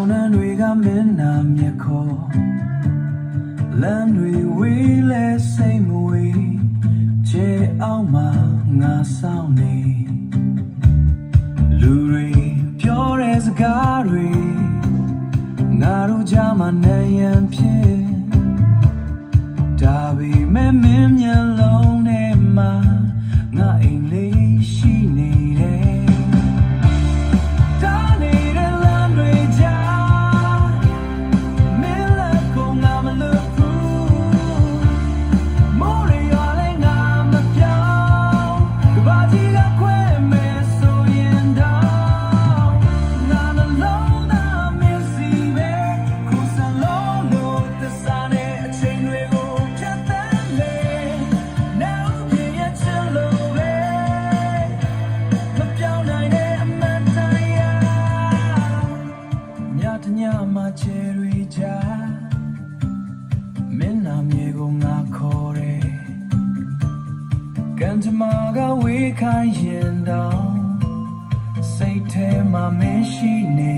င်နှံတွေကမင်းနာမြက်ခေါ်လမ်းတွေဝေးလဲစိတ်မဝေးချေအောင်မှငါဆောင်နေလူတွေပြောတဲ့စကားတွေငါတို့ကြားမှာနိုင်ရန်ဖြစ်ဒါပေမဲ့မင်းမျက်လုံးထဲမှာငါအိမ်လေးရှိနေတယ်ညမှာချေတွေကြားမင်းနာမြေကိုငါခေါ်တယ်ကံကြမ္မာကဝေးခိုင်းရင်တော့စိတ်ထဲမှာမင်းရှိနေ